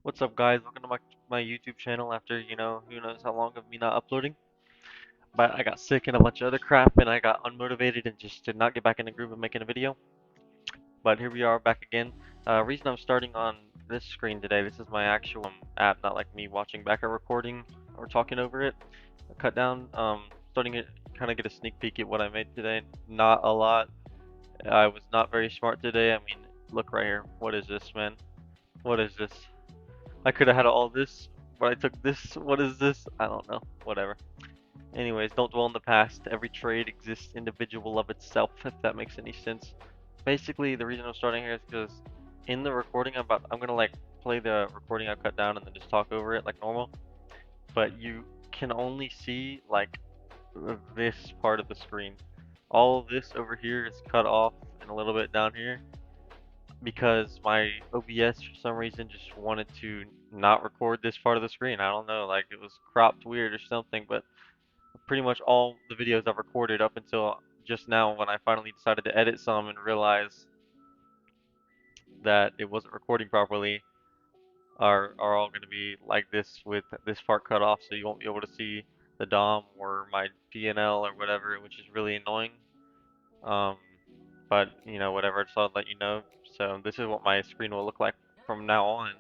What's up, guys? Welcome to my YouTube channel after, who knows how long of me not uploading. But I got sick and a bunch of other crap, and I got unmotivated and just did not get back in the groove of making a video. But here we are back again. Reason I'm starting on this screen today, this is my actual app, not like me watching back a recording or talking over it. Cut down, starting to kind of get a sneak peek at what I made today. Not a lot. I was not very smart today. I mean, look right here. What is this, man? What is this? I could have had all this, but I took this. What is this? I don't know. Whatever. Anyways, don't dwell in the past. Every trade exists individual of itself, if that makes any sense. Basically, the reason I'm starting here is because in the recording I'm gonna like play the recording I cut down and then just talk over it like normal. But you can only see like this part of the screen. All of this over here is cut off and a little bit down here because my OBS for some reason just wanted to not record this part of the screen. I don't know, like it was cropped weird or something, but pretty much all the videos I've recorded up until just now when I finally decided to edit some and realize that it wasn't recording properly are all going to be like this with this part cut off, so you won't be able to see the DOM or my PNL or whatever, which is really annoying. Um, but whatever, I just thought I'd let you know. So this is what my screen will look like from now on.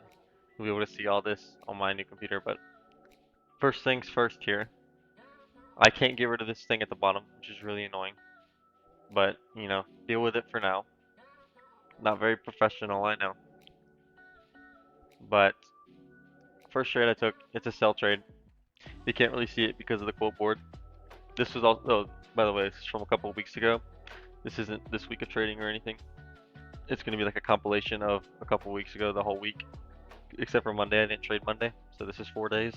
You'll be able to see all this on my new computer. But first things first here, I can't get rid of this thing at the bottom, which is really annoying. But deal with it for now. Not very professional, I know. But first trade I took, it's a sell trade. You can't really see it because of the quote board. This was also, oh, by the way, this is from a couple of weeks ago. This isn't this week of trading or anything. It's going to be like a compilation of a couple of weeks ago, the whole week. Except for Monday, I didn't trade Monday, so this is 4 days.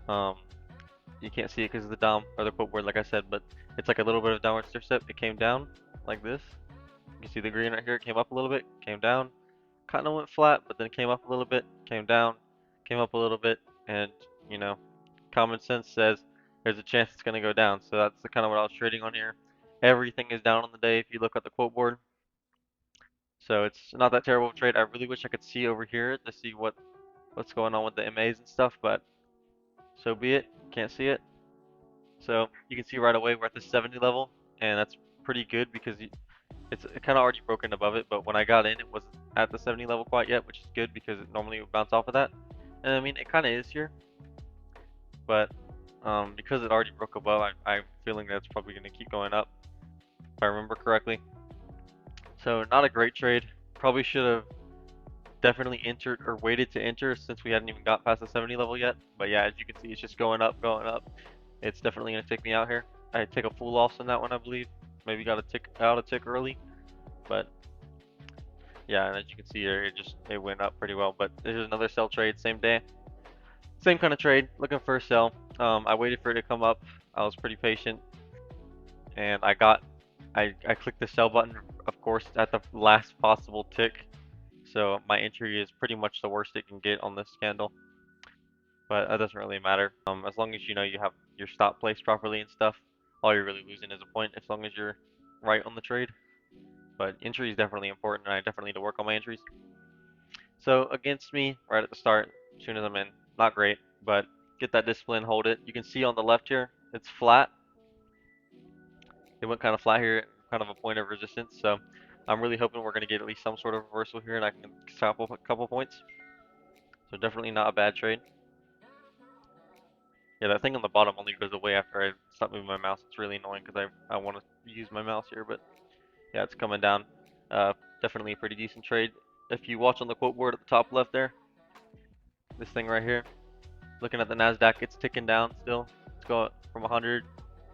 Um, you can't see it because of the DOM or the quote board, like I said, but it's like a little bit of downward step. It came down like this. You can see the green right here. It came up a little bit, came down, kind of went flat, but then came up a little bit, came down, came up a little bit, and common sense says there's a chance it's going to go down. So that's the kind of what I was trading on here. Everything is down on the day if you look at the quote board. So it's not that terrible of a trade. I really wish I could see over here to see what's going on with the MAs and stuff, but so be it. Can't see it. So you can see right away we're at the 70 level, and that's pretty good because it's kind of already broken above it. But when I got in, it wasn't at the 70 level quite yet, which is good because it normally would bounce off of that. And I mean, it kind of is here, but because it already broke above, I'm feeling that it's probably going to keep going up, if I remember correctly. So not a great trade. Probably should have definitely entered or waited to enter since we hadn't even got past the 70 level yet. But yeah, as you can see, it's just going up, going up. It's definitely going to take me out here. I take a full loss on that one, I believe. Maybe got a tick out a tick early, but yeah, and as you can see here, it went up pretty well. But this is another sell trade, same day, same kind of trade, looking for a sell. I waited for it to come up. I was pretty patient, and I clicked the sell button, of course, at the last possible tick. So my entry is pretty much the worst it can get on this candle, but that doesn't really matter. As long as you have your stop placed properly and stuff, all you're really losing is a point as long as you're right on the trade. But entry is definitely important, and I definitely need to work on my entries. So against me, right at the start, as soon as I'm in, not great, but get that discipline, hold it. You can see on the left here, it's flat. It went kind of flat here, kind of a point of resistance. So I'm really hoping we're going to get at least some sort of reversal here, and I can stop up a couple points. So definitely not a bad trade. Yeah, that thing on the bottom only goes away after I stop moving my mouse. It's really annoying because I want to use my mouse here, but yeah, it's coming down. Definitely a pretty decent trade. If you watch on the quote board at the top left there, this thing right here, looking at the NASDAQ, it's ticking down still. It's going from 100,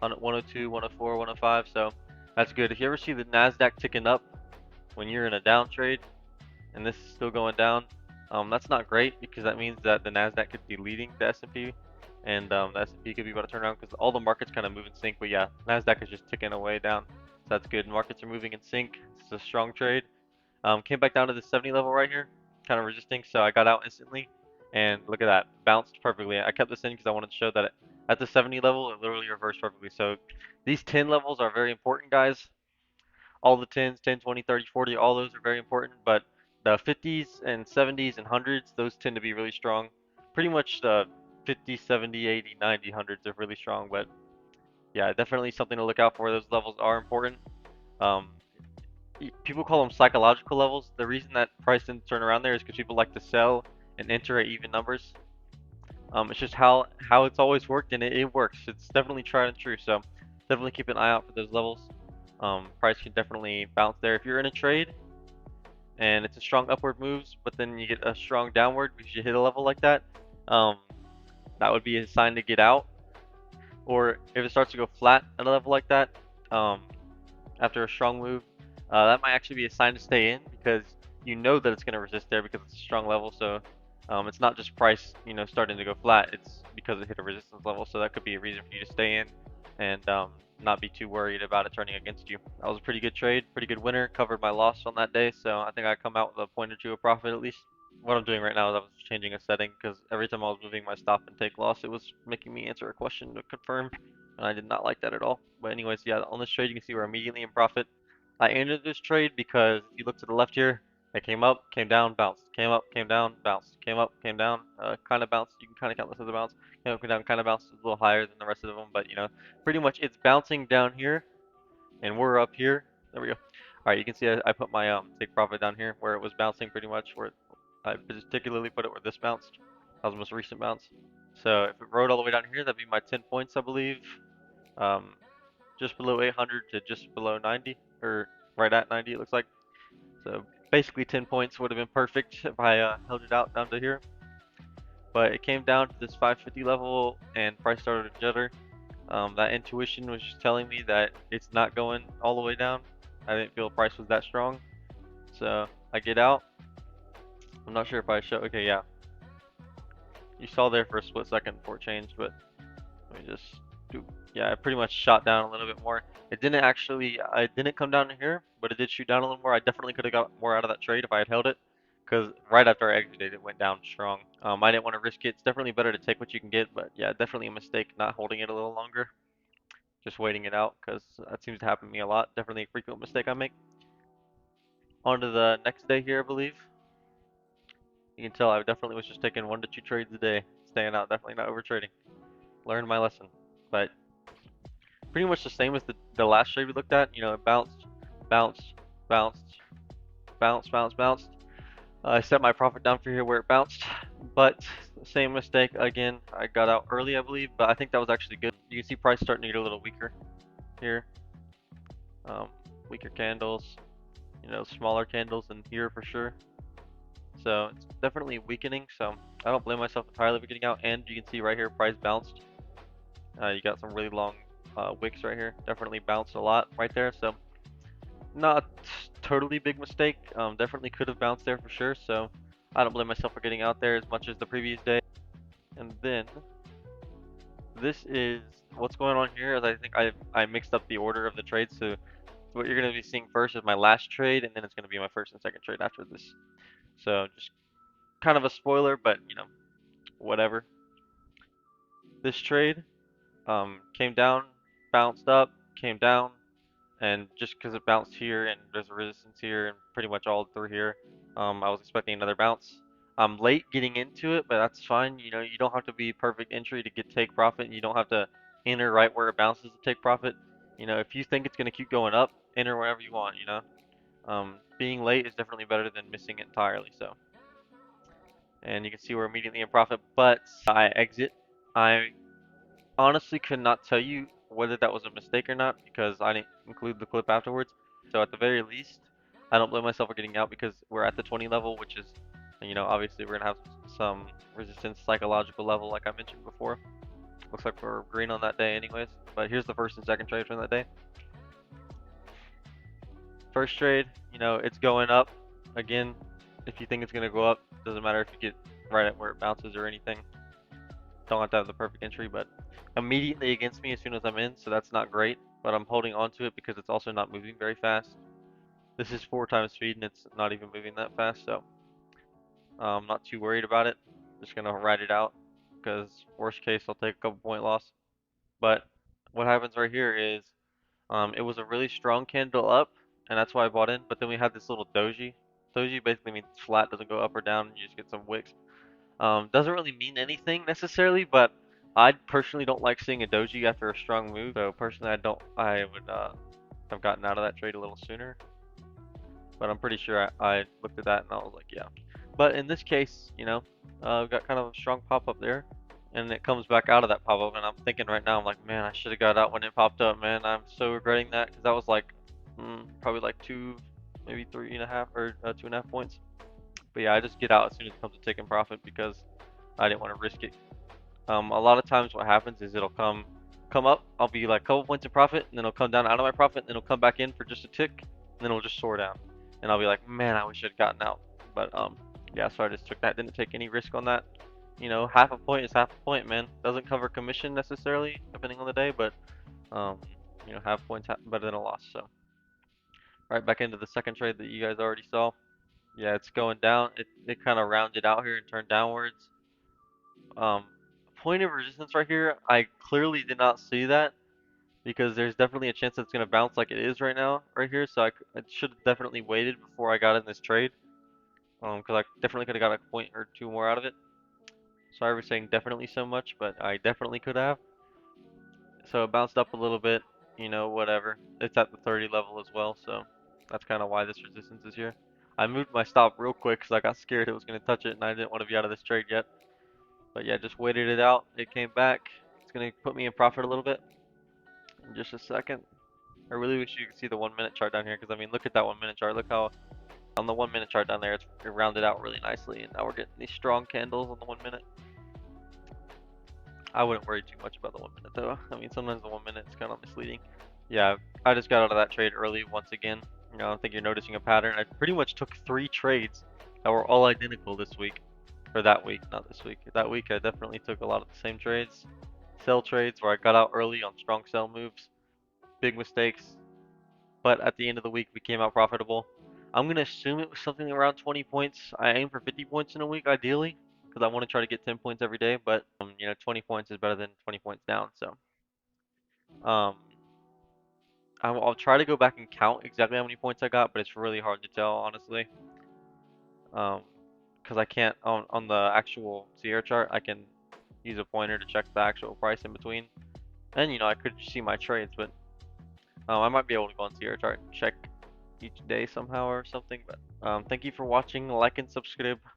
102, 104, 105, so that's good. If you ever see the NASDAQ ticking up when you're in a down trade, and this is still going down, that's not great because that means that the NASDAQ could be leading the S&P, and the S&P could be about to turn around because all the markets kind of move in sync. But yeah, NASDAQ is just ticking away down, so that's good. Markets are moving in sync. It's a strong trade. Came back down to the 70 level right here, kind of resisting, so I got out instantly. And look at that, bounced perfectly. I kept this in because I wanted to show that at the 70 level, it literally reversed perfectly. So these 10 levels are very important, guys. All the 10s, 10, 20, 30, 40, all those are very important. But The 50s and 70s and 100s, those tend to be really strong. Pretty much the 50, 70, 80, 90, 100s are really strong, but yeah, definitely something to look out for. Those levels are important. Um, People call them psychological levels. The reason that price didn't turn around there is because people like to sell and enter at even numbers. It's just how it's always worked, and it works. It's definitely tried and true. So definitely keep an eye out for those levels. Price can definitely bounce there if you're in a trade and it's a strong upward moves, but then you get a strong downward because you hit a level like that. Um, that would be a sign to get out. Or if it starts to go flat at a level like that, um, after a strong move, that might actually be a sign to stay in because you know that it's going to resist there because it's a strong level. So it's not just price, starting to go flat. It's because it hit a resistance level. So that could be a reason for you to stay in and not be too worried about it turning against you. That was a pretty good trade, pretty good winner. Covered my loss on that day, so I think I come out with a point or two of profit at least. What I'm doing right now is I was changing a setting because every time I was moving my stop and take loss, it was making me answer a question to confirm, and I did not like that at all. But anyways, yeah, on this trade you can see we're immediately in profit. I ended this trade because if you look to the left here, it came up, came down, bounced, came up, came down, bounced, came up, came down, kind of bounced. You can kind of count this as a bounce. Came up, came down, kind of bounced. It's a little higher than the rest of them, but pretty much it's bouncing down here, and we're up here. There we go. All right, you can see I put my take profit down here where it was bouncing pretty much. Where I particularly put it where this bounced. That was the most recent bounce. So if it rode all the way down here, that'd be my 10 points, I believe. Um, just below 800 to just below 90, or right at 90, it looks like. So basically 10 points would have been perfect if I held it out down to here. But it came down to this 550 level, and price started to judder. That intuition was just telling me that it's not going all the way down. I didn't feel the price was that strong. So I get out. I'm not sure if I show. Okay, yeah. You saw there for a split second before it changed, but let me just do. Yeah, it pretty much shot down a little bit more. It didn't actually. I didn't come down to here, but it did shoot down a little more. I definitely could have got more out of that trade if I had held it, because right after I exited, it went down strong. I didn't want to risk it. It's definitely better to take what you can get, but yeah, definitely a mistake not holding it a little longer. Just waiting it out because that seems to happen to me a lot. Definitely a frequent mistake I make. On to the next day here, I believe. You can tell I definitely was just taking 1 to 2 trades a day, staying out, definitely not over trading. Learned my lesson. But pretty much the same as the last trade we looked at. It bounced, bounced, bounced, bounced, bounced, bounced. I set my profit down for here where it bounced, but same mistake again. I got out early, I believe, but I think that was actually good. You can see price starting to get a little weaker here. Um, Weaker candles, smaller candles in here for sure. So it's definitely weakening. So I don't blame myself entirely for getting out. And you can see right here, price bounced. You got some really long wicks right here. Definitely bounced a lot right there. So not totally big mistake. Definitely could have bounced there for sure. So I don't blame myself for getting out there as much as the previous day. And then this is what's going on here. Is I think I mixed up the order of the trades. So what you're going to be seeing first is my last trade, and then it's going to be my first and second trade after this. So just kind of a spoiler, but whatever. This trade came down, bounced up, came down, and just because it bounced here and there's a resistance here and pretty much all through here, I was expecting another bounce. I'm late getting into it, but that's fine. You don't have to be perfect entry to get take profit, and you don't have to enter right where it bounces to take profit. If you think it's going to keep going up, enter wherever you want. Being late is definitely better than missing it entirely. So, and you can see we're immediately in profit, but I exit. I honestly could not tell you whether that was a mistake or not because I didn't include the clip afterwards. So at the very least, I don't blame myself for getting out because we're at the 20 level, which is, obviously we're gonna have some resistance psychological level like I mentioned before. Looks like we're green on that day anyways. But here's the first and second trade from that day. First trade, it's going up. Again, if you think it's gonna go up, doesn't matter if you get right at where it bounces or anything. Don't have to have the perfect entry, but immediately against me as soon as I'm in, so that's not great. But I'm holding on to it because it's also not moving very fast. This is 4 times speed and it's not even moving that fast, so I'm not too worried about it. Just gonna ride it out because worst case I'll take a couple point loss. But what happens right here is it was a really strong candle up, and that's why I bought in. But then we had this little doji. Doji basically means flat, doesn't go up or down. You just get some wicks. Doesn't really mean anything necessarily, but I personally don't like seeing a doji after a strong move. So personally, I would have gotten out of that trade a little sooner. But I'm pretty sure I looked at that and I was like, yeah. But in this case, got kind of a strong pop up there, and it comes back out of that pop up, and I'm thinking right now, I'm like, man, I should have got out when it popped up, man. I'm so regretting that because that was like, probably like two, maybe 3.5 or 2.5 points. But yeah, I just get out as soon as it comes to taking profit because I didn't want to risk it. A lot of times what happens is it'll come up, I'll be like a couple points of profit, and then it'll come down out of my profit, and then it'll come back in for just a tick, and then it'll just soar down. And I'll be like, man, I wish I'd gotten out. But yeah, so I just took that, didn't take any risk on that. Half a point is half a point, man. Doesn't cover commission necessarily, depending on the day, but um, half points better than a loss. So right back into the second trade that you guys already saw. Yeah, it's going down. It kind of rounded out here and turned downwards. Um, Point of resistance right here, I clearly did not see that because there's definitely a chance that it's going to bounce like it is right now, right here. So I should have definitely waited before I got in this trade, because I definitely could have got a point or two more out of it. Sorry for saying definitely so much, but I definitely could have. So it bounced up a little bit, whatever. It's at the 30 level as well, so that's kind of why this resistance is here. I moved my stop real quick because I got scared it was going to touch it and I didn't want to be out of this trade yet. But yeah, just waited it out. It came back. It's going to put me in profit a little bit in just a second. I really wish you could see the 1 minute chart down here because I mean, look at that 1 minute chart. Look how on the 1 minute chart down there, it rounded out really nicely, and now we're getting these strong candles on the 1 minute. I wouldn't worry too much about the 1 minute though. I mean, sometimes the 1 minute is kind of misleading. Yeah, I just got out of that trade early once again. I think you're noticing a pattern. I pretty much took 3 trades that were all identical this week, or that week, not this week. That week I definitely took a lot of the same trades. Sell trades where I got out early on strong sell moves. Big mistakes, but at the end of the week we came out profitable. I'm gonna assume it was something around 20 points. I aim for 50 points in a week ideally, because I want to try to get 10 points every day. But 20 points is better than 20 points down. So um, I'll try to go back and count exactly how many points I got, but it's really hard to tell honestly. Because I can't on the actual Sierra chart. I can use a pointer to check the actual price in between, and I could see my trades, but I might be able to go on Sierra chart and check each day somehow or something. But thank you for watching. Like and subscribe.